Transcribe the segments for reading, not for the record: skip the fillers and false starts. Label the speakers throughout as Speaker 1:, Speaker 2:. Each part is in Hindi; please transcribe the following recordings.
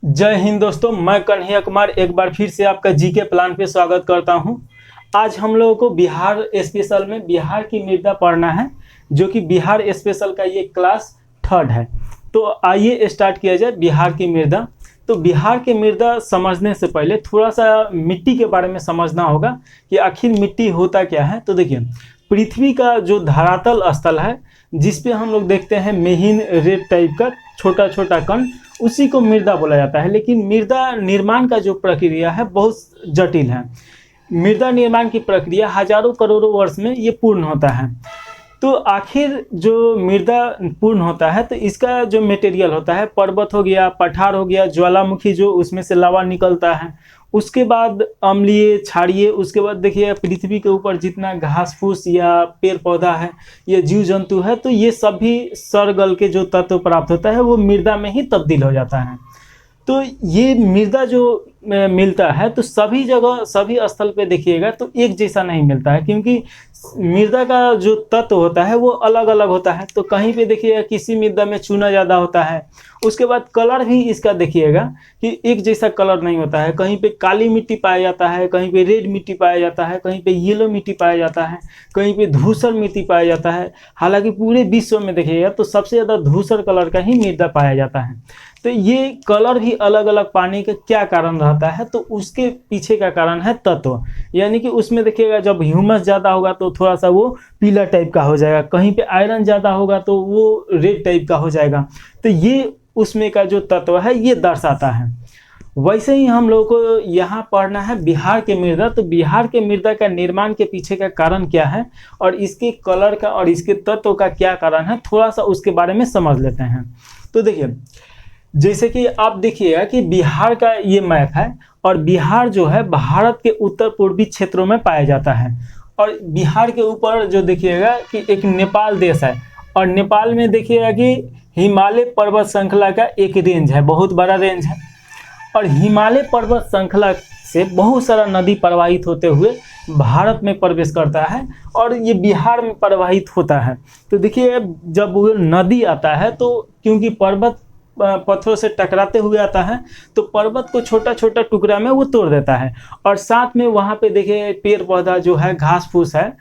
Speaker 1: जय हिंद दोस्तों, मैं कन्हैया कुमार एक बार फिर से आपका जीके प्लान पे स्वागत करता हूं। आज हम लोगों को बिहार स्पेशल में बिहार की मृदा पढ़ना है, जो कि बिहार स्पेशल का ये क्लास थर्ड है। तो आइए स्टार्ट किया जाए बिहार की मृदा। तो बिहार की मृदा समझने से पहले थोड़ा सा मिट्टी के बारे में समझना होगा कि आखिर मिट्टी होता क्या है। तो देखिए, पृथ्वी का जो धरातल स्थल है, जिसपे हम लोग देखते हैं महीन रेत टाइप का छोटा छोटा कण, उसी को मृदा बोला जाता है। लेकिन मृदा निर्माण का जो प्रक्रिया है बहुत जटिल है। मृदा निर्माण की प्रक्रिया हजारों करोड़ों वर्ष में ये पूर्ण होता है। तो आखिर जो मृदा पूर्ण होता है, तो इसका जो मटेरियल होता है, पर्वत हो गया, पठार हो गया, ज्वालामुखी जो उसमें से लावा निकलता है, उसके बाद अम्लीय, क्षारीय, उसके बाद देखिए पृथ्वी के ऊपर जितना घास फूस या पेड़ पौधा है या जीव जंतु है, तो ये सभी सड़ गल के जो तत्व प्राप्त होता है वो मृदा में ही तब्दील हो जाता है। तो ये मृदा जो मिलता है, तो सभी जगह सभी स्थल पे देखिएगा तो एक जैसा नहीं मिलता है, क्योंकि मृदा का जो तत्व होता है वो अलग अलग होता है। तो कहीं पे देखिएगा किसी मृदा में चूना ज़्यादा होता है। उसके बाद कलर भी इसका देखिएगा कि एक जैसा कलर नहीं होता है। कहीं पे काली मिट्टी पाया जाता है, कहीं पे रेड मिट्टी पाया जाता है, कहीं पे येलो मिट्टी पाया जाता है, कहीं पे धूसर मिट्टी पाया जाता है। हालांकि पूरे विश्व में देखिएगा तो सबसे ज़्यादा धूसर कलर का ही मृदा पाया जाता है। तो ये कलर भी अलग अलग पाने का क्या कारण रहता है, तो उसके पीछे का कारण है तत्व। यानी कि उसमें देखिएगा जब ह्यूमस ज़्यादा होगा तो थोड़ा सा वो पीला टाइप का हो जाएगा, कहीं पे आयरन ज़्यादा होगा तो वो रेड टाइप का हो जाएगा। तो ये उसमें का जो तत्व है ये दर्शाता है। वैसे ही हम लोगों को यहाँ पढ़ना है बिहार के मृदा। तो बिहार के मृदा का निर्माण के पीछे का कारण क्या है और इसके कलर का और इसके तत्व का क्या कारण है, थोड़ा सा उसके बारे में समझ लेते हैं। तो देखिए, जैसे कि आप देखिएगा कि बिहार का ये मैप है, और बिहार जो है भारत के उत्तर पूर्वी क्षेत्रों में पाया जाता है। और बिहार के ऊपर जो देखिएगा कि एक नेपाल देश है, और नेपाल में देखिएगा कि हिमालय पर्वत श्रृंखला का एक रेंज है, बहुत बड़ा रेंज है। और हिमालय पर्वत श्रृंखला से बहुत सारा नदी प्रवाहित होते हुए भारत में प्रवेश करता है, और ये बिहार में प्रवाहित होता है। तो देखिए, जब वो नदी आता है तो क्योंकि पर्वत पत्थरों से टकराते हुए आता है, तो पर्वत को छोटा छोटा टुकड़ा में वो तोड़ देता है। और साथ में वहाँ पे देखिए पेड़ पौधा जो है, घास फूस है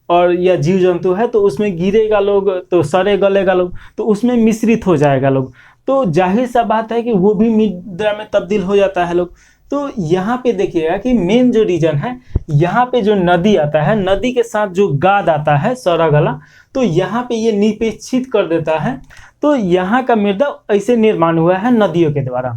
Speaker 1: और या जीव जंतु है, तो उसमें गिरेगा लोग तो सड़े गलेगा लोग, तो उसमें मिश्रित हो जाएगा लोग। तो जाहिर सा बात है कि वो भी मृदा में तब्दील हो जाता है लोग। तो यहाँ पे देखिएगा कि मेन जो रीजन है, यहाँ पे जो नदी आता है, नदी के साथ जो गाद आता है सड़ा गला, तो यहाँ पे ये निपेक्षित कर देता है। तो यहाँ का मृदा ऐसे निर्माण हुआ है नदियों के द्वारा।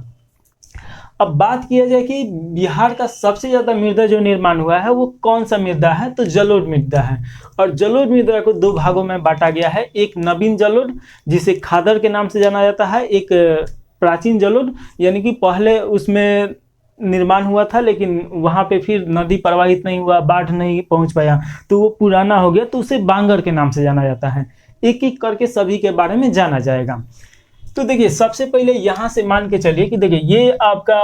Speaker 1: अब बात किया जाए कि बिहार का सबसे ज़्यादा मृदा जो निर्माण हुआ है वो कौन सा मृदा है, तो जलोढ़ मृदा है। और जलोढ़ मृदा को दो भागों में बांटा गया है, एक नवीन जलोढ़ जिसे खादर के नाम से जाना जाता है, एक प्राचीन जलोढ़ यानी कि पहले उसमें निर्माण हुआ था लेकिन वहाँ पे फिर नदी प्रवाहित नहीं हुआ, बाढ़ नहीं पहुँच पाया, तो वो पुराना हो गया, तो उसे बांगर के नाम से जाना जाता है। एक एक करके सभी के बारे में जाना जाएगा। तो देखिए, सबसे पहले यहाँ से मान के चलिए कि देखिए ये आपका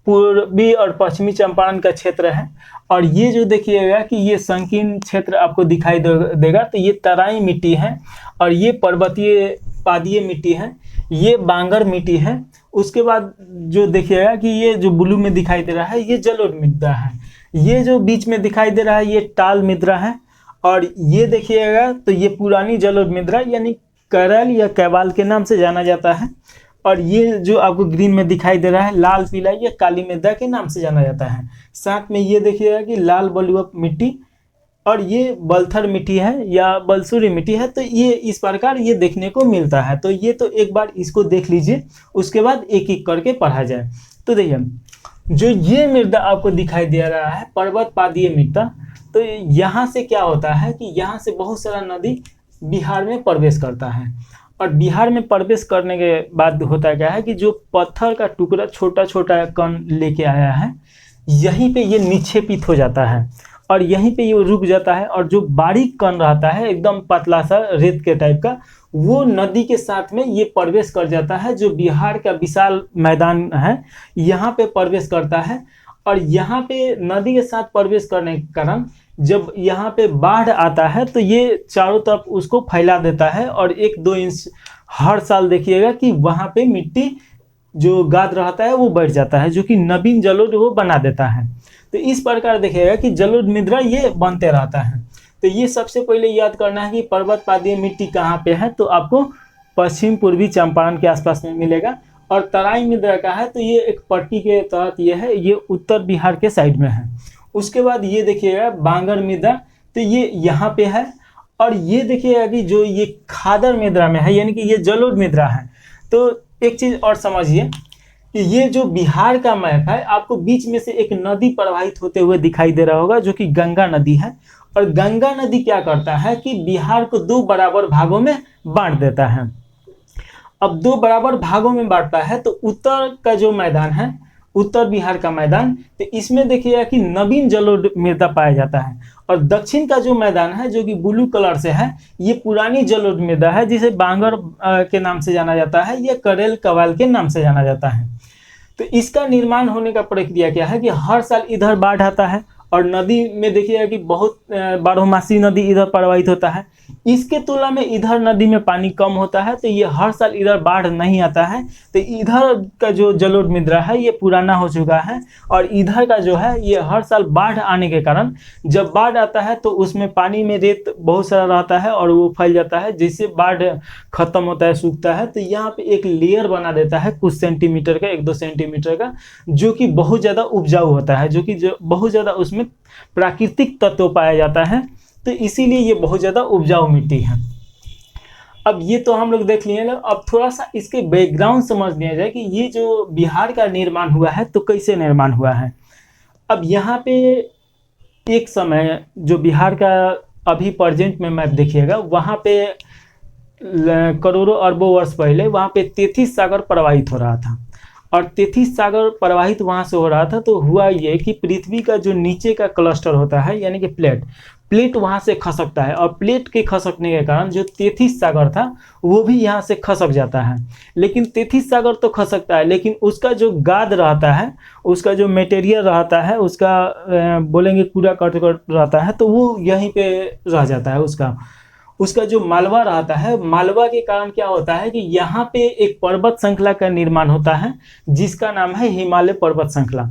Speaker 1: पूर्वी और पश्चिमी चंपारण का क्षेत्र है, और ये जो देखिएगा कि ये संकीर्ण क्षेत्र आपको दिखाई देगा, तो ये तराई मिट्टी है, और ये पर्वतीय पादीय मिट्टी है, ये बांगर मिट्टी है। उसके बाद जो देखिएगा कि ये जो ब्लू में दिखाई दे रहा है ये जलोढ़ मृदा है, ये जो बीच में दिखाई दे रहा है ये टाल मृदा है, और ये देखिएगा तो ये पुरानी जलोढ़ मृदा यानी करैल या कैवाल के नाम से जाना जाता है। और ये जो आपको ग्रीन में दिखाई दे रहा है लाल पीला, ये काली मृदा के नाम से जाना जाता है। साथ में ये देखिएगा कि लाल बलुआ मिट्टी, और ये बलथर मिट्टी है या बलसूरी मिट्टी है। तो ये इस प्रकार ये देखने को मिलता है। तो ये तो एक बार इसको देख लीजिए, उसके बाद एक एक करके पढ़ा जाए। तो देखिए, जो ये मृदा आपको दिखाई दे रहा है पर्वत पादीय मृदा, तो यहाँ से क्या होता है कि यहाँ से बहुत सारा नदी बिहार में प्रवेश करता है। और बिहार में प्रवेश करने के बाद होता क्या है कि जो पत्थर का टुकड़ा छोटा छोटा कण लेके आया है, यहीं पे ये निक्षेपित हो जाता है, और यहीं पे ये रुक जाता है। और जो बारीक कण रहता है एकदम पतला सा रेत के टाइप का, वो नदी के साथ में ये प्रवेश कर जाता है। जो बिहार का विशाल मैदान है यहाँ पे प्रवेश करता है, और यहाँ पे नदी के साथ प्रवेश करने के कारण जब यहाँ पे बाढ़ आता है तो ये चारों तरफ उसको फैला देता है, और 1-2 इंच हर साल देखिएगा कि वहाँ पे मिट्टी जो गाद रहता है वो बढ़ जाता है, जो कि नवीन जलोढ़ वो बना देता है। तो इस प्रकार देखिएगा कि जलोढ़ मृदा ये बनते रहता है। तो ये सबसे पहले याद करना है कि पर्वत पादीय मिट्टी कहाँ पे है, तो आपको पश्चिम पूर्वी चंपारण के आसपास में मिलेगा। और तराई मृदा का है तो ये एक पट्टी के तहत ये है, ये उत्तर बिहार के साइड में है। उसके बाद ये देखिएगा बांगर मृदा, तो ये यहाँ पे है। और ये देखिएगा कि जो ये खादर मृदा में है, यानी कि ये जलोढ़ मृदा है। तो एक चीज़ और समझिए कि ये जो बिहार का मैप है, आपको बीच में से एक नदी प्रवाहित होते हुए दिखाई दे रहा होगा, जो कि गंगा नदी है। और गंगा नदी क्या करता है कि बिहार को 2 बराबर भागों में बांट देता है। अब 2 बराबर भागों में बांटता है तो उत्तर का जो मैदान है, उत्तर बिहार का मैदान, तो इसमें देखिएगा कि नवीन जलोढ़ मृदा पाया जाता है। और दक्षिण का जो मैदान है, जो कि ब्लू कलर से है, ये पुरानी जलोढ़ मृदा है, जिसे बांगर के नाम से जाना जाता है या करेल कवाल के नाम से जाना जाता है। तो इसका निर्माण होने का प्रक्रिया क्या है कि हर साल इधर बाढ़ आता है और नदी में देखिएगा कि बहुत बारहमासी नदी इधर प्रवाहित होता है। इसके तुलना में इधर नदी में पानी कम होता है, तो ये हर साल इधर बाढ़ नहीं आता है। तो इधर का जो जलोढ़ मृदा है ये पुराना हो चुका है, और इधर का जो है ये हर साल बाढ़ आने के कारण जब बाढ़ आता है तो उसमें पानी में रेत बहुत सारा रहता है और वो फैल जाता है। जैसे बाढ़ खत्म होता है, सूखता है, तो यहाँ पे एक लेयर बना देता है कुछ सेंटीमीटर का, 1-2 सेंटीमीटर का, जो कि बहुत ज़्यादा उपजाऊ होता है, जो कि बहुत ज़्यादा उसमें प्राकृतिक तत्व पाया जाता है। तो इसीलिए ये बहुत ज़्यादा उपजाऊ मिट्टी है। अब ये तो हम लोग देख लिए ना, अब थोड़ा सा इसके बैकग्राउंड समझ लिया जाए कि ये जो बिहार का निर्माण हुआ है तो कैसे निर्माण हुआ है। अब यहाँ पे एक समय जो बिहार का अभी प्रेजेंट में मैप देखिएगा, वहाँ पे करोड़ों अरबों वर्ष पहले वहाँ पे 33 सागर प्रवाहित हो रहा था। और 33 सागर प्रवाहित वहाँ से हो रहा था, तो हुआ ये कि पृथ्वी का जो नीचे का क्लस्टर होता है, यानी कि प्लेट वहाँ से खसकता है। और प्लेट के खसकने के कारण जो 33 सागर था वो भी यहाँ से खसक जाता है। लेकिन 33 सागर तो खसकता है, लेकिन उसका जो गाद रहता है, उसका जो मटेरियल रहता है, उसका बोलेंगे कूड़ा करकट रहता है, तो वो यहीं पे रह जाता है। उसका जो मालवा रहता है, मालवा के कारण क्या होता है कि यहाँ पे एक पर्वत श्रृंखला का निर्माण होता है, जिसका नाम है हिमालय पर्वत श्रृंखला।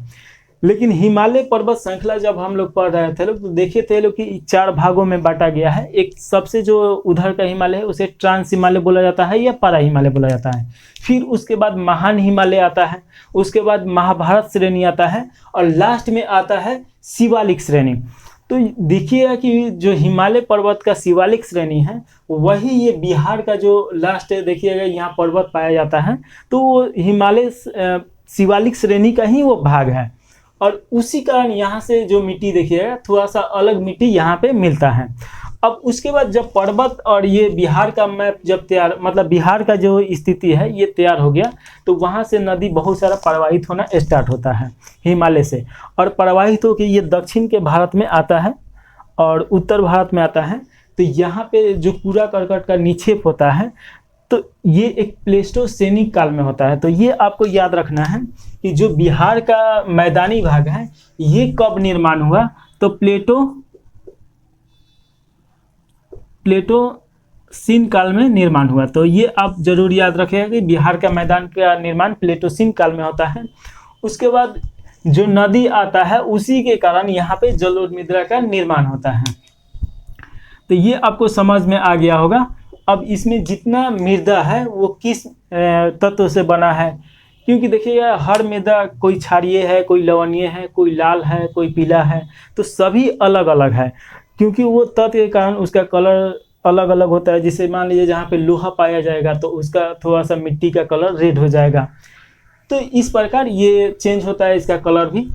Speaker 1: लेकिन हिमालय पर्वत श्रृंखला जब हम लोग पढ़ रहे थे लोग, तो देखे थे लोग कि 4 भागों में बांटा गया है। एक सबसे जो उधर का हिमालय है उसे ट्रांस हिमालय बोला जाता है या पारा हिमालय बोला जाता है। फिर उसके बाद महान हिमालय आता है, उसके बाद महाभारत श्रेणी आता है, और लास्ट में आता है शिवालिक श्रेणी। तो देखिएगा कि जो हिमालय पर्वत का शिवालिक श्रेणी है, वही ये बिहार का जो लास्ट है, देखिएगा यहाँ पर्वत पाया जाता है, तो वो हिमालय शिवालिक श्रेणी का ही वो भाग है। और उसी कारण यहाँ से जो मिट्टी देखिएगा थोड़ा सा अलग मिट्टी यहाँ पे मिलता है। अब उसके बाद जब पर्वत और ये बिहार का मैप जब तैयार, मतलब बिहार का जो स्थिति है ये तैयार हो गया, तो वहाँ से नदी बहुत सारा प्रवाहित होना स्टार्ट होता है हिमालय से। और प्रवाहित होकर ये दक्षिण के भारत में आता है और उत्तर भारत में आता है। तो यहाँ पे जो कूड़ा करकट का निक्षेप होता है, तो ये एक प्लेस्टोसेनिक काल में होता है। तो ये आपको याद रखना है कि जो बिहार का मैदानी भाग है ये कब निर्माण हुआ, तो प्लेटोसीन काल में निर्माण हुआ। तो ये आप जरूर याद रखिएगा कि बिहार का मैदान का निर्माण प्लेटोसीन काल में होता है। उसके बाद जो नदी आता है उसी के कारण यहाँ पे जलोढ़ मृदा का निर्माण होता है। तो ये आपको समझ में आ गया होगा। अब इसमें जितना मृदा है वो किस तत्व से बना है, क्योंकि देखिएगा हर मृदा कोई क्षारीय है, कोई लवणीय है, कोई लाल है, कोई पीला है, तो सभी अलग अलग है, क्योंकि वो तत्व के कारण उसका कलर अलग अलग होता है। जैसे मान लीजिए जहाँ पे लोहा पाया जाएगा तो उसका थोड़ा सा मिट्टी का कलर रेड हो जाएगा। तो इस प्रकार ये चेंज होता है इसका कलर भी।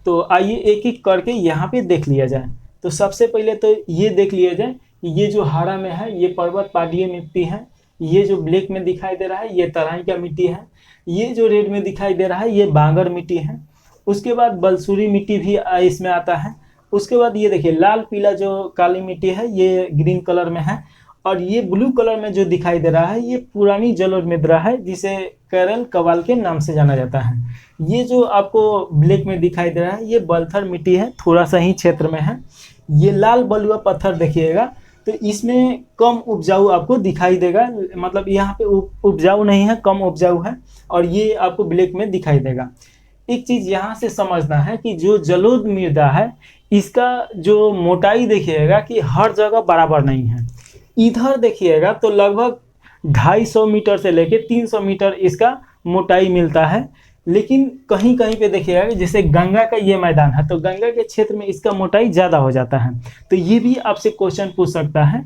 Speaker 1: तो आइए एक एक करके यहाँ पे देख लिया जाए। तो सबसे पहले तो ये देख लिया जाए, ये जो हरा में है ये पर्वत पादीय मिट्टी है, ये जो ब्लैक में दिखाई दे रहा है ये तराई का मिट्टी है, ये जो रेड में दिखाई दे रहा है ये बांगर मिट्टी है। उसके बाद बलसूरी मिट्टी भी इसमें आता है। उसके बाद ये देखिए लाल पीला जो काली मिट्टी है ये ग्रीन कलर में है, और ये ब्लू कलर में जो दिखाई दे रहा है ये पुरानी जलोढ़ मृदा है, जिसे केरल कवाल के नाम से जाना जाता है। ये जो आपको ब्लैक में दिखाई दे रहा है ये बलथर मिट्टी है, थोड़ा सा ही क्षेत्र में है। ये लाल बलुआ पत्थर देखिएगा, तो इसमें कम उपजाऊ आपको दिखाई देगा, मतलब यहाँ पे उपजाऊ नहीं है, कम उपजाऊ है, और ये आपको ब्लैक में दिखाई देगा। एक चीज़ यहाँ से समझना है कि जो जलोढ़ मृदा है इसका जो मोटाई देखिएगा कि हर जगह बराबर नहीं है। इधर देखिएगा तो लगभग 250 मीटर से लेके 300 मीटर इसका मोटाई मिलता है, लेकिन कहीं कहीं पे देखिएगा जैसे गंगा का ये मैदान है तो गंगा के क्षेत्र में इसका मोटाई ज़्यादा हो जाता है। तो ये भी आपसे क्वेश्चन पूछ सकता है।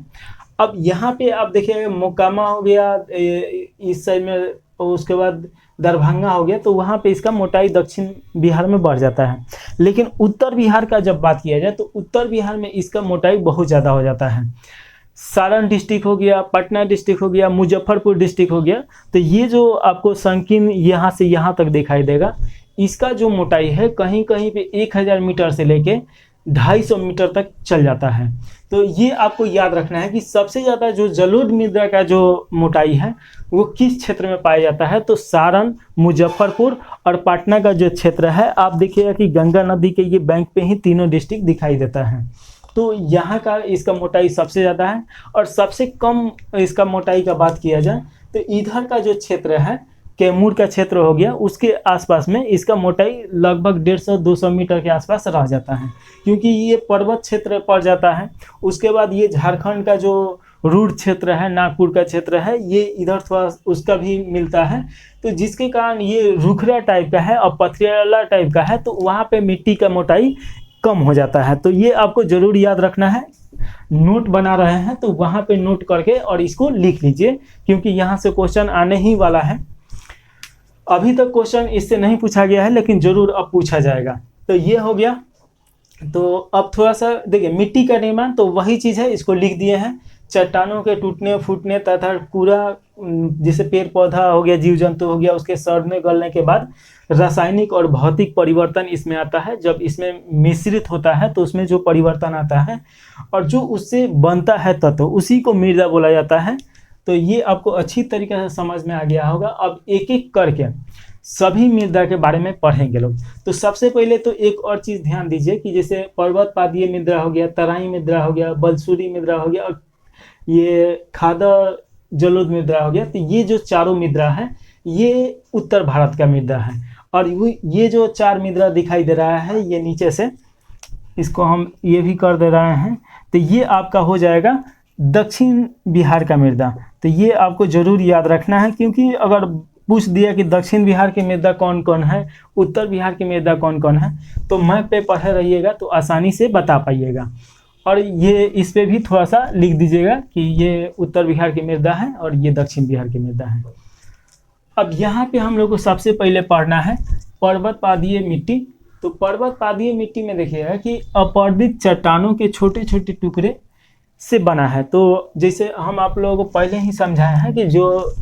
Speaker 1: अब यहाँ पे आप देखिएगा मोकामा हो गया इस साइड में, उसके बाद दरभंगा हो गया, तो वहाँ पे इसका मोटाई दक्षिण बिहार में बढ़ जाता है। लेकिन उत्तर बिहार का जब बात किया जाए तो उत्तर बिहार में इसका मोटाई बहुत ज़्यादा हो जाता है। सारण डिस्ट्रिक्ट हो गया, पटना डिस्ट्रिक्ट हो गया, मुजफ्फरपुर डिस्ट्रिक्ट हो गया, तो ये जो आपको संकीर्ण यहाँ से यहाँ तक दिखाई देगा, इसका जो मोटाई है कहीं कहीं पे 1000 मीटर से लेके 250 मीटर तक चल जाता है। तो ये आपको याद रखना है कि सबसे ज़्यादा जो जलोढ़ मृदा का जो मोटाई है वो किस क्षेत्र में पाया जाता है, तो सारण, मुजफ्फरपुर और पटना का जो क्षेत्र है, आप देखिएगा कि गंगा नदी के ये बैंक पे ही तीनों डिस्ट्रिक्ट दिखाई देता है। तो यहाँ का इसका मोटाई सबसे ज़्यादा है। और सबसे कम इसका मोटाई का बात किया जाए तो इधर का जो क्षेत्र है कैमूर का क्षेत्र हो गया, उसके आसपास में इसका मोटाई लगभग 150-200 मीटर के आसपास रह जाता है, क्योंकि ये पर्वत क्षेत्र पड़ जाता है। उसके बाद ये झारखंड का जो रूढ़ क्षेत्र है, नागपुर का क्षेत्र है, ये इधर थोड़ा उसका भी मिलता है, तो जिसके कारण ये रुखरा टाइप का है और पथरीला टाइप का है, तो वहाँ पे मिट्टी का मोटाई कम हो जाता है। तो ये आपको ज़रूर याद रखना है। नोट बना रहे हैं तो वहाँ पे नोट करके और इसको लिख लीजिए, क्योंकि यहाँ से क्वेश्चन आने ही वाला है। अभी तक क्वेश्चन इससे नहीं पूछा गया है, लेकिन ज़रूर अब पूछा जाएगा। तो ये हो गया। तो अब थोड़ा सा देखिए, मिट्टी का निर्माण तो वही चीज़ है, इसको लिख दिए हैं। चट्टानों के टूटने फूटने तथा पूरा जैसे पेड़ पौधा हो गया, जीव जंतु हो गया, उसके सड़ने गलने के बाद रासायनिक और भौतिक परिवर्तन इसमें आता है। जब इसमें मिश्रित होता है तो उसमें जो परिवर्तन आता है और जो उससे बनता है तत्व, उसी को मृदा बोला जाता है। तो ये आपको अच्छी तरीके से समझ में आ गया होगा। अब एक एक करके सभी मृदा के बारे में पढ़ेंगे लोग। तो सबसे पहले तो एक और चीज़ ध्यान दीजिए कि जैसे पर्वत पादीय मृदा हो गया, तराई मृदा हो गया, बलसूरी मृदा हो गया और ये खादा जलोढ़ मृदा हो गया। तो ये जो चारों मृदा है ये उत्तर भारत का मृदा है। और ये जो 4 मृदा दिखाई दे रहा है, ये नीचे से इसको हम ये भी कर दे रहे हैं, तो ये आपका हो जाएगा दक्षिण बिहार का मृदा। तो ये आपको ज़रूर याद रखना है, क्योंकि अगर पूछ दिया कि दक्षिण बिहार की मृदा कौन कौन है, उत्तर बिहार की मृदा कौन कौन है, तो मैप पे पढ़े रहिएगा तो आसानी से बता पाइएगा। और ये इस पे भी थोड़ा सा लिख दीजिएगा कि ये उत्तर बिहार की मृदा है और ये दक्षिण बिहार की मृदा है। अब यहाँ पे हम लोग को सबसे पहले पढ़ना है पर्वत पादीय मिट्टी। तो पर्वत पादीय मिट्टी में देखिएगा कि अपर्दित चट्टानों के छोटे छोटे टुकड़े से बना है। तो जैसे हम आप लोगों को पहले ही समझाया है कि जो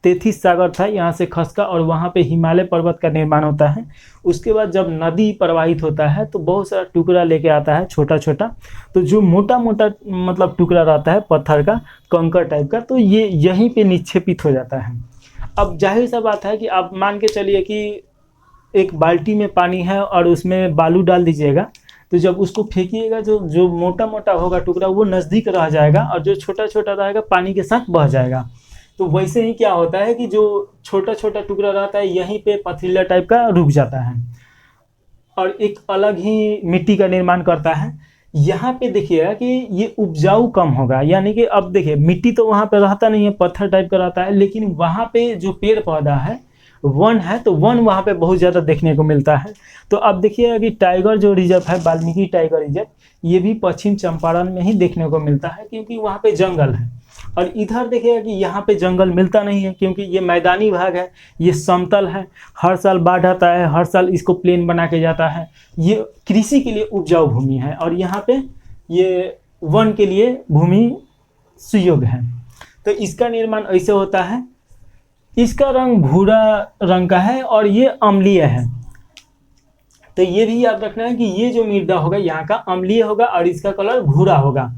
Speaker 1: तेथिस सागर था, यहाँ से खसका और वहाँ पे हिमालय पर्वत का निर्माण होता है। उसके बाद जब नदी प्रवाहित होता है तो बहुत सारा टुकड़ा लेके आता है छोटा छोटा, तो जो मोटा मोटा मतलब टुकड़ा रहता है पत्थर का, कंकर टाइप का, तो ये यहीं पे निक्षेपित हो जाता है। अब जाहिर सा बात है कि आप मान के चलिए कि एक बाल्टी में पानी है और उसमें बालू डाल दीजिएगा, तो जब उसको फेंकिएगा जो मोटा मोटा होगा टुकड़ा वो नज़दीक रह जाएगा और जो छोटा छोटा रहेगा पानी के साथ बह जाएगा। तो वैसे ही क्या होता है कि जो छोटा छोटा टुकड़ा रहता है यहीं पे पथरीला टाइप का रुक जाता है और एक अलग ही मिट्टी का निर्माण करता है। यहाँ पे देखिएगा कि ये उपजाऊ कम होगा, यानी कि अब देखिए मिट्टी तो वहाँ पे रहता नहीं है, पत्थर टाइप का रहता है, लेकिन वहाँ पे जो पेड़ पौधा है, वन है, तो वन वहाँ पे बहुत ज़्यादा देखने को मिलता है। तो अब देखिएगा कि टाइगर जो रिजर्व है, वाल्मीकि टाइगर रिजर्व, ये भी पश्चिम चंपारण में ही देखने को मिलता है, क्योंकि वहाँ पे जंगल है। और इधर देखिएगा कि यहाँ पे जंगल मिलता नहीं है, क्योंकि ये मैदानी भाग है, ये समतल है, हर साल बाढ़ आता है, हर साल इसको प्लेन बना के जाता है। ये कृषि के लिए उपजाऊ भूमि है और यहाँ पे ये वन के लिए भूमि सुयोग्य है। तो इसका निर्माण ऐसे होता है। इसका रंग भूरा रंग का है और ये अम्लीय है। तो ये भी याद रखना है कि ये जो मृदा होगा यहाँ का अम्लीय होगा और इसका कलर भूरा होगा।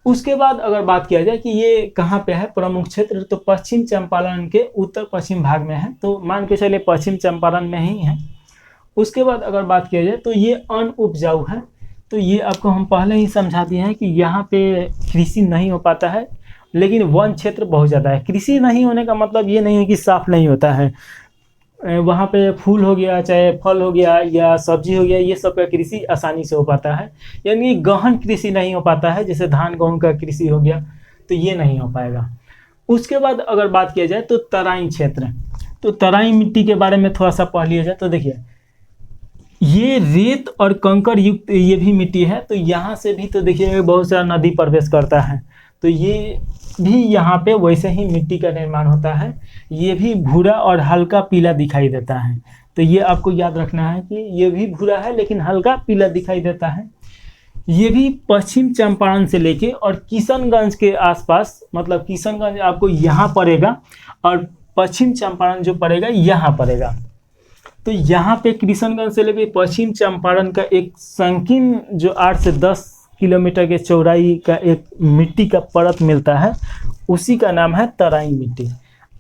Speaker 1: उसके बाद अगर बात किया जाए कि ये कहाँ पे है प्रमुख क्षेत्र, तो पश्चिम चंपारण के उत्तर पश्चिम भाग में है, तो मान के चलिए पश्चिम चंपारण में ही है। उसके बाद अगर बात किया जाए तो ये अनउपजाऊ है, तो ये आपको हम पहले ही समझा दिए हैं कि यहाँ पे कृषि नहीं हो पाता है, लेकिन वन क्षेत्र बहुत ज़्यादा है। कृषि नहीं होने का मतलब ये नहीं है कि साफ नहीं होता है, वहाँ पे फूल हो गया, चाहे फल हो गया या सब्जी हो गया, ये सब का कृषि आसानी से हो पाता है। यानी गहन कृषि नहीं हो पाता है, जैसे धान गेहूँ का कृषि हो गया, तो ये नहीं हो पाएगा। उसके बाद अगर बात किया जाए तो तराई क्षेत्र, तो तराई मिट्टी के बारे में थोड़ा सा पढ़ लिया जाए तो देखिए, ये रेत और कंकर युक्त ये भी मिट्टी है। तो यहाँ से भी तो देखिए बहुत सारा नदी प्रवेश करता है, तो ये भी यहाँ पे वैसे ही मिट्टी का निर्माण होता है। ये भी भूरा और हल्का पीला दिखाई देता है। तो ये आपको याद रखना है कि ये भी भूरा है लेकिन हल्का पीला दिखाई देता है। ये भी पश्चिम चंपारण से लेके और किशनगंज के आसपास, मतलब किशनगंज आपको यहाँ पड़ेगा और पश्चिम चंपारण जो पड़ेगा यहाँ पड़ेगा। तो यहाँ पे किशनगंज से लेके पश्चिम चंपारण का एक संकीर्ण जो 8 से 10 किलोमीटर के चौड़ाई का एक मिट्टी का परत मिलता है, उसी का नाम है तराई मिट्टी।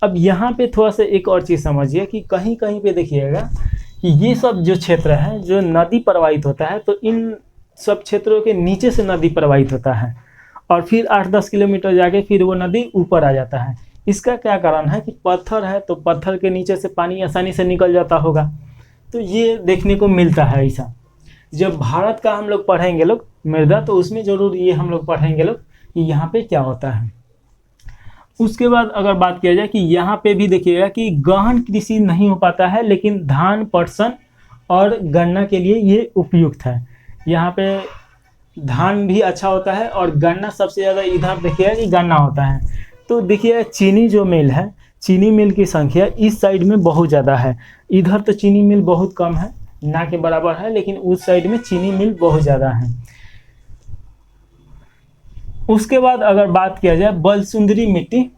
Speaker 1: अब यहाँ पे थोड़ा सा एक और चीज़ समझिए कि कहीं कहीं पे देखिएगा कि ये सब जो क्षेत्र है जो नदी प्रवाहित होता है, तो इन सब क्षेत्रों के नीचे से नदी प्रवाहित होता है और फिर 8-10 किलोमीटर जाके फिर वो नदी ऊपर आ जाता है। इसका क्या कारण है कि पत्थर है, तो पत्थर के नीचे से पानी आसानी से निकल जाता होगा। तो ये देखने को मिलता है ऐसा। जब भारत का हम लोग पढ़ेंगे लोग मृदा, तो उसमें ज़रूर ये हम लोग पढ़ेंगे लोग कि यहाँ पे क्या होता है। उसके बाद अगर बात किया जाए कि यहाँ पे भी देखिएगा कि गहन कृषि नहीं हो पाता है, लेकिन धान, पटसन और गन्ना के लिए ये उपयुक्त है। यहाँ पे धान भी अच्छा होता है और गन्ना सबसे ज़्यादा इधर देखिएगा कि गन्ना होता है। तो देखिए चीनी जो मिल है, चीनी मिल की संख्या इस साइड में बहुत ज़्यादा है। इधर तो चीनी मिल बहुत कम है, ना के बराबर है, लेकिन उस साइड में चीनी मिल बहुत ज़्यादा है। उसके बाद अगर बात किया जाए बलसुंदरी मिट्टी,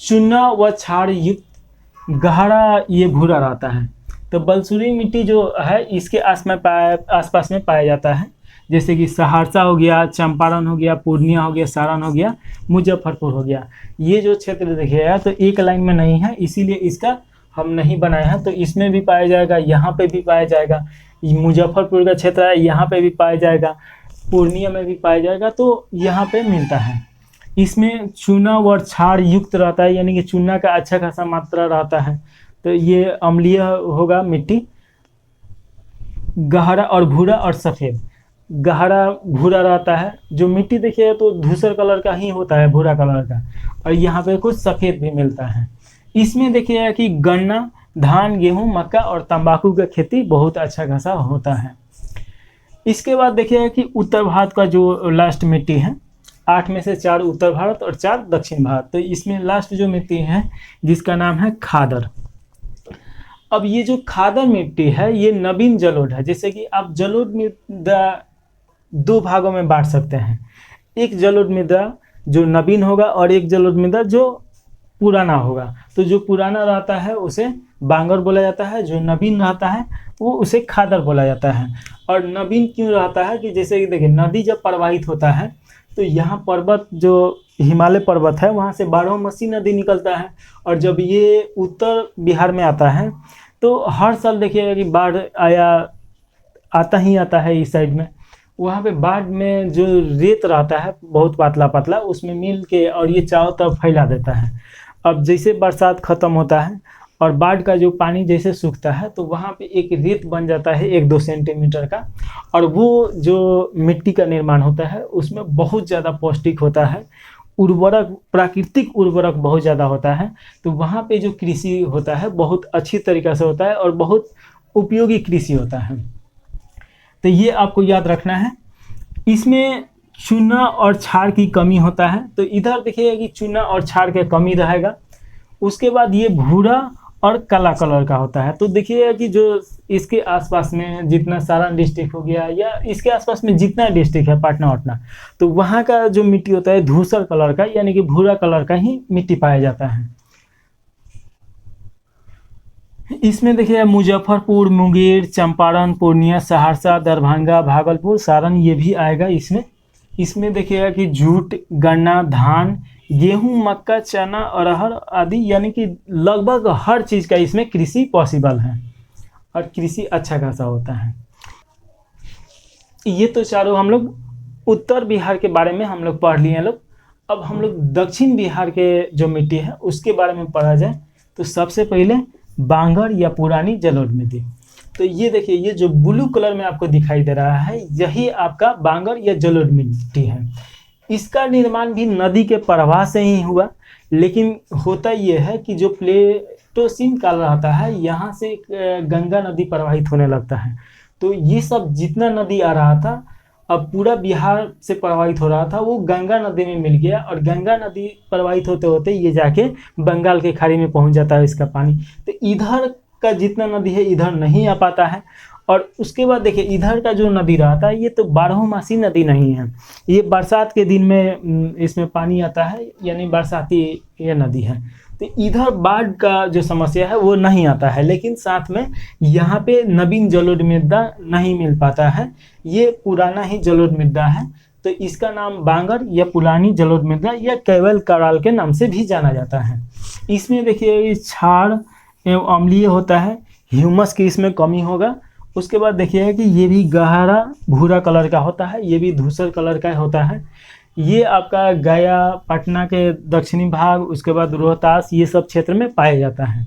Speaker 1: चूना व क्षार युक्त गहरा ये भूरा रहता है। तो बलसुंदरी मिट्टी जो है इसके आसपास में पाया जाता है, जैसे कि सहरसा हो गया, चंपारण हो गया, पूर्णिया हो गया, सारण हो गया, मुजफ्फरपुर हो गया। ये जो क्षेत्र देखिएगा तो एक लाइन में नहीं है, इसीलिए इसका हम नहीं बनाए हैं। तो इसमें भी पाया जाएगा, यहाँ पे भी पाया जाएगा, मुजफ्फरपुर का क्षेत्र है यहाँ पे भी पाया जाएगा, पूर्णिया में भी पाया जाएगा, तो यहाँ पे मिलता है। इसमें चूना व क्षार युक्त रहता है, यानी कि चूना का अच्छा खासा मात्रा रहता है। तो ये अम्लीय होगा मिट्टी, गहरा और भूरा और सफ़ेद। गहरा भूरा रहता है, जो मिट्टी देखिए तो धूसर कलर का ही होता है, भूरा कलर का, और यहाँ पे कुछ सफ़ेद भी मिलता है। इसमें देखिएगा कि गन्ना, धान, गेहूँ, मक्का और तंबाकू का खेती बहुत अच्छा खासा होता है। इसके बाद देखिएगा कि उत्तर भारत का जो लास्ट मिट्टी है, 8 में से 4 उत्तर भारत और 4 दक्षिण भारत। तो इसमें लास्ट जो मिट्टी है जिसका नाम है खादर। अब ये जो खादर मिट्टी है ये नवीन जलोढ़ है। जैसे कि आप जलोढ़ मृदा 2 भागों में बांट सकते हैं, एक जलोढ़ मृदा जो नवीन होगा और एक जलोढ़ मृदा जो पुराना होगा। तो जो पुराना रहता है उसे बांगर बोला जाता है, जो नवीन रहता है वो उसे खादर बोला जाता है। और नवीन क्यों रहता है कि जैसे कि देखिए नदी जब प्रवाहित होता है तो यहाँ पर्वत जो हिमालय पर्वत है वहाँ से 12मासी नदी निकलता है, और जब ये उत्तर बिहार में आता है तो हर साल देखिएगा कि बाढ़ आता ही आता है इस साइड में। वहाँ पे बाढ़ में जो रेत रहता है बहुत पतला पतला, उसमें मिल के और ये चारों तरफ फैला देता है। अब जैसे बरसात ख़त्म होता है और बाढ़ का जो पानी जैसे सूखता है तो वहाँ पे एक रेत बन जाता है 1-2 सेंटीमीटर का, और वो जो मिट्टी का निर्माण होता है उसमें बहुत ज़्यादा पौष्टिक होता है, उर्वरक, प्राकृतिक उर्वरक बहुत ज़्यादा होता है। तो वहाँ पे जो कृषि होता है बहुत अच्छी तरीक़े से होता है और बहुत उपयोगी कृषि होता है। तो ये आपको याद रखना है। इसमें चूना और क्षार की कमी होता है, तो इधर देखिएगा कि चूना और क्षार की कमी रहेगा। उसके बाद ये भूरा और काला कलर का होता है। तो देखिएगा कि जो इसके आसपास में जितना सारण डिस्ट्रिक्ट हो गया या इसके आसपास में जितना डिस्ट्रिक्ट है पटना वटना, तो वहाँ का जो मिट्टी होता है धूसर कलर का, यानी कि भूरा कलर का ही मिट्टी पाया जाता है। इसमें देखिए मुजफ्फरपुर, मुंगेर, चंपारण, पूर्णिया, सहरसा, दरभंगा, भागलपुर, सारण ये भी आएगा इसमें देखिएगा कि जूट, गन्ना, धान, गेहूं, मक्का, चना, अरहर आदि, यानी कि लगभग हर चीज़ का इसमें कृषि पॉसिबल है और कृषि अच्छा खासा होता है। ये तो चारों हम लोग उत्तर बिहार के बारे में हम लोग पढ़ लिए हैं लोग। अब हम लोग दक्षिण बिहार के जो मिट्टी है उसके बारे में पढ़ा जाए तो सबसे पहले बांगर या पुरानी जलोढ़ मिट्टी। तो ये देखिए, ये जो ब्लू कलर में आपको दिखाई दे रहा है यही आपका बांगर या जलोढ़ मिट्टी है। इसका निर्माण भी नदी के प्रवाह से ही हुआ, लेकिन होता ये है कि जो प्लेटोसीन काल रहता है यहाँ से गंगा नदी प्रवाहित होने लगता है। तो ये सब जितना नदी आ रहा था, अब पूरा बिहार से प्रवाहित हो रहा था, वो गंगा नदी में मिल गया और गंगा नदी प्रवाहित होते होते ये जाके बंगाल के खाड़ी में पहुंच जाता है इसका पानी। तो इधर का जितना नदी है इधर नहीं आ पाता है। और उसके बाद देखिए, इधर का जो नदी रहता है ये तो बारहमासी नदी नहीं है, ये बरसात के दिन में इसमें पानी आता है, यानी बरसाती ये नदी है। तो इधर बाढ़ का जो समस्या है वो नहीं आता है, लेकिन साथ में यहाँ पे नवीन जलोढ़ मृदा नहीं मिल पाता है, ये पुराना ही जलोढ़ मृदा है। तो इसका नाम बांगर या पुरानी जलोढ़ मृदा या केवल कराल के नाम से भी जाना जाता है। इसमें देखिए क्षार एवं अम्लीय होता है, ह्यूमस की इसमें कमी होगा। उसके बाद देखिए कि ये भी गहरा भूरा कलर का होता है, ये भी धूसर कलर का होता है। ये आपका गया, पटना के दक्षिणी भाग, उसके बाद रोहतास, ये सब क्षेत्र में पाया जाता है।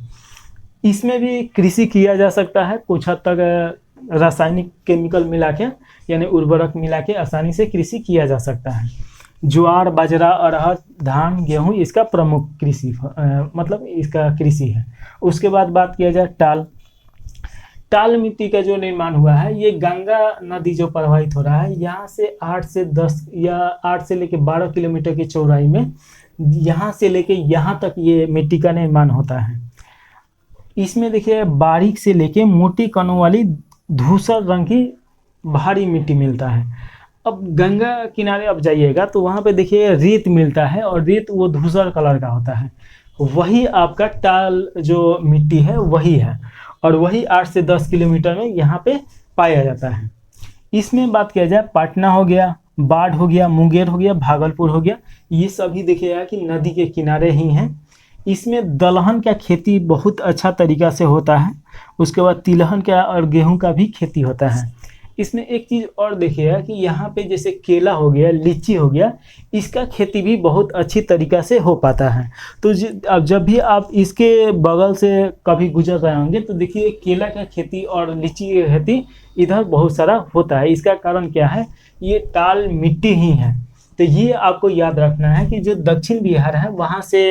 Speaker 1: इसमें भी कृषि किया जा सकता है, कुछ हद तक रासायनिक केमिकल मिला के यानी उर्वरक मिला के आसानी से कृषि किया जा सकता है। ज्वार, बाजरा, अरहर, धान, गेहूँ इसका प्रमुख कृषि मतलब इसका कृषि है। उसके बाद बात किया जाए टाल मिट्टी का जो निर्माण हुआ है, ये गंगा नदी जो प्रवाहित हो रहा है यहाँ से 8 से 10 या 8 से लेके 12 किलोमीटर की चौड़ाई में यहाँ से लेके यहाँ तक ये मिट्टी का निर्माण होता है। इसमें देखिए बारीक से लेके मोटी कणों वाली धूसर रंग की भारी मिट्टी मिलता है। अब गंगा किनारे अब जाइएगा तो वहाँ पे देखिए रेत मिलता है और रेत वो धूसर कलर का होता है, वही आपका टाल जो मिट्टी है वही है और वही 8 से 10 किलोमीटर में यहाँ पे पाया जाता है। इसमें बात किया जाए पटना हो गया, बाढ़ हो गया, मुंगेर हो गया, भागलपुर हो गया, ये सभी देखिएगा कि नदी के किनारे ही हैं। इसमें दलहन का खेती बहुत अच्छा तरीका से होता है। उसके बाद तिलहन का और गेहूं का भी खेती होता है। इसमें एक चीज़ और देखिएगा कि यहाँ पे जैसे केला हो गया, लीची हो गया, इसका खेती भी बहुत अच्छी तरीका से हो पाता है। तो अब जब भी आप इसके बगल से कभी गुजर रहे होंगे तो देखिए केला का खेती और लीची की खेती इधर बहुत सारा होता है। इसका कारण क्या है, ये टाल मिट्टी ही है। तो ये आपको याद रखना है कि जो दक्षिण बिहार है वहाँ से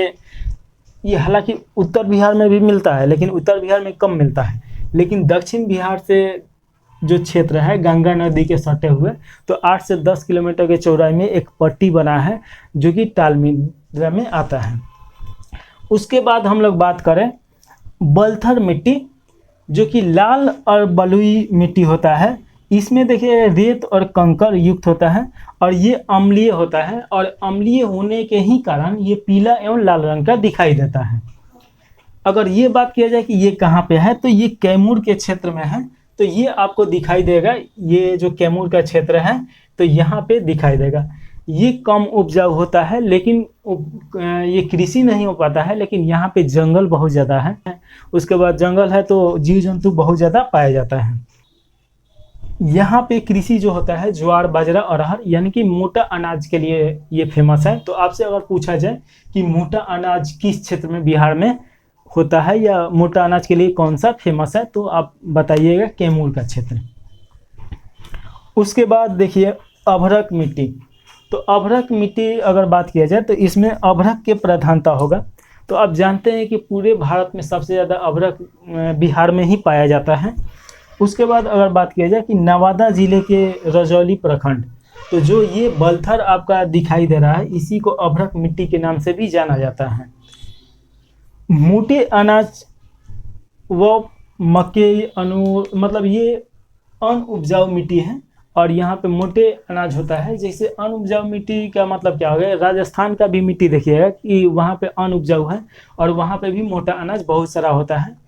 Speaker 1: ये, हालांकि उत्तर बिहार में भी मिलता है लेकिन उत्तर बिहार में कम मिलता है, लेकिन दक्षिण बिहार से जो क्षेत्र है गंगा नदी के सटे हुए, तो 8 से 10 किलोमीटर के चौड़ाई में एक पट्टी बना है जो कि टाल मृदा में आता है। उसके बाद हम लोग बात करें बलथर मिट्टी, जो कि लाल और बलुई मिट्टी होता है। इसमें देखिए रेत और कंकर युक्त होता है और ये अम्लीय होता है और अम्लीय होने के ही कारण ये पीला एवं लाल रंग का दिखाई देता है। अगर ये बात किया जाए कि ये कहाँ पे है, तो ये कैमूर के क्षेत्र में है। तो ये आपको दिखाई देगा, ये जो कैमूर का क्षेत्र है तो यहाँ पे दिखाई देगा। ये कम उपजाऊ होता है, लेकिन ये कृषि नहीं हो पाता है, लेकिन यहाँ पे जंगल बहुत ज़्यादा है। उसके बाद जंगल है तो जीव जंतु बहुत ज़्यादा पाया जाता है। यहाँ पे कृषि जो होता है ज्वार, बाजरा, अरहर यानी कि मोटा अनाज के लिए ये फेमस है। तो आपसे अगर पूछा जाए कि मोटा अनाज किस क्षेत्र में बिहार में होता है या मोटा अनाज के लिए कौन सा फेमस है, तो आप बताइएगा कैमूर का क्षेत्र। उसके बाद देखिए अभ्रक मिट्टी। तो अभ्रक मिट्टी अगर बात किया जाए तो इसमें अभ्रक के प्रधानता होगा। तो आप जानते हैं कि पूरे भारत में सबसे ज़्यादा अभ्रक बिहार में ही पाया जाता है। उसके बाद अगर बात किया जाए कि नवादा ज़िले के रजौली प्रखंड, तो जो ये बलथर आपका दिखाई दे रहा है इसी को अभ्रक मिट्टी के नाम से भी जाना जाता है। मोटे अनाज व मक्के मतलब ये अनउपजाऊ मिट्टी है और यहाँ पे मोटे अनाज होता है। जैसे अनउपजाऊ मिट्टी का मतलब क्या हो गया, राजस्थान का भी मिट्टी देखिएगा कि वहाँ पे अनउपजाऊ है और वहाँ पे भी मोटा अनाज बहुत सारा होता है।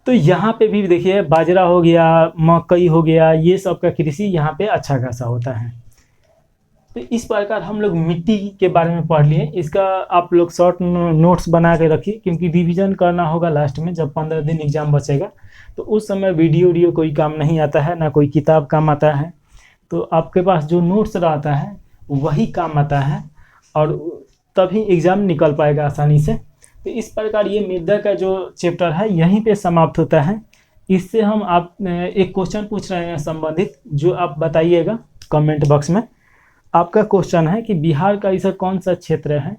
Speaker 1: तो यहाँ पे भी देखिए बाजरा हो गया, मकई हो गया, ये सब का कृषि यहाँ पे अच्छा खासा होता है। तो इस प्रकार हम लोग मिट्टी के बारे में पढ़ लिए। इसका आप लोग शॉर्ट नोट्स बना के रखिए, क्योंकि रिवीजन करना होगा लास्ट में जब 15 दिन एग्जाम बचेगा। तो उस समय वीडियो कोई काम नहीं आता है, ना कोई किताब काम आता है। तो आपके पास जो नोट्स रहता है वही काम आता है और तभी एग्ज़ाम निकल पाएगा आसानी से। तो इस प्रकार ये मृदा का जो चैप्टर है यहीं पे समाप्त होता है। इससे हम आप एक क्वेश्चन पूछ रहे हैं संबंधित, जो आप बताइएगा कमेंट बॉक्स में। आपका क्वेश्चन है कि बिहार का ऐसा कौन सा क्षेत्र है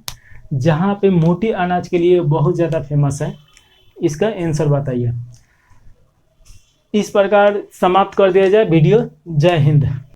Speaker 1: जहाँ पे मोटे अनाज के लिए बहुत ज़्यादा फेमस है, इसका आंसर बताइए। इस प्रकार समाप्त कर दिया जाए वीडियो। जय हिंद।